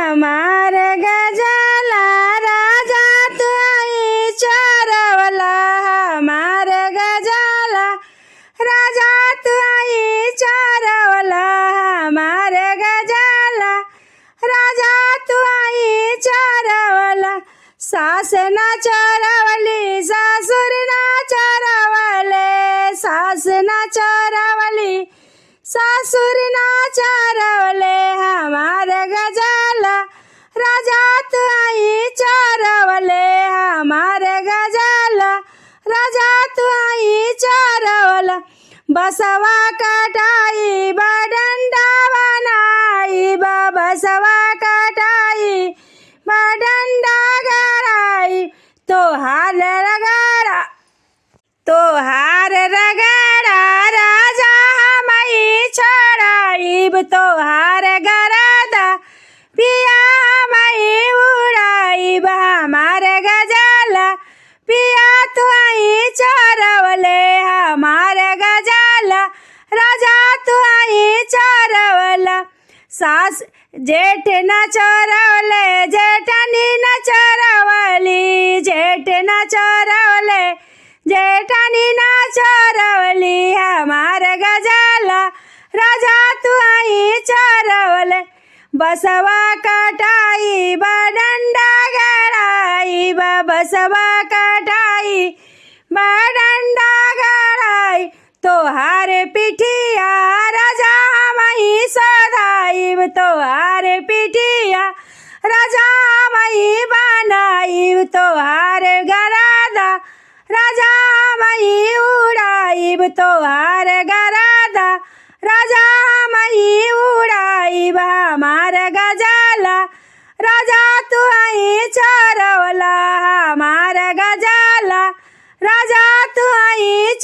हमार गजाला राजा तू आई चरवला हमार गजाला राजा तू आई चरवला हमार गजाला राजा तू आई चरवला सास ना चरवली सासुर ना चरवले सास ना चरवली सासुर ना चरवले हमार गजाला राजा तू आई चरवले हमार गजाला राजा तू आई चरवला बसवा कटाई बडंडा बनाई बसवा कटाई बडंडा गड़ाई तोहार रगड़ा राजा हमई छोड़ाईब तोहार गरदा पिया हमई उड़ाईब हमार गजाला पिया तू आई चरवले हमार गजाला राजा तू आई चरवला सास जेठ न चरवले जेठनी न चरवली जेठ न चरवले जेठनी न चरवली हमार गजाला राजा तू आई चरवले बसवा कटाई बडंडा गड़ाई बसवा कटाई बडंडा गड़ाई तोहार पिठिया राजा हमई सदाईब तोहार पिठिया राजा हमई बनाईब तोहार गरादा राजा हमई उड़ाईब तोहार गरादा राजा हमई उड़ाईब हमार गजाला राजा तू आई चरवला हमार गजाला राजा तू आई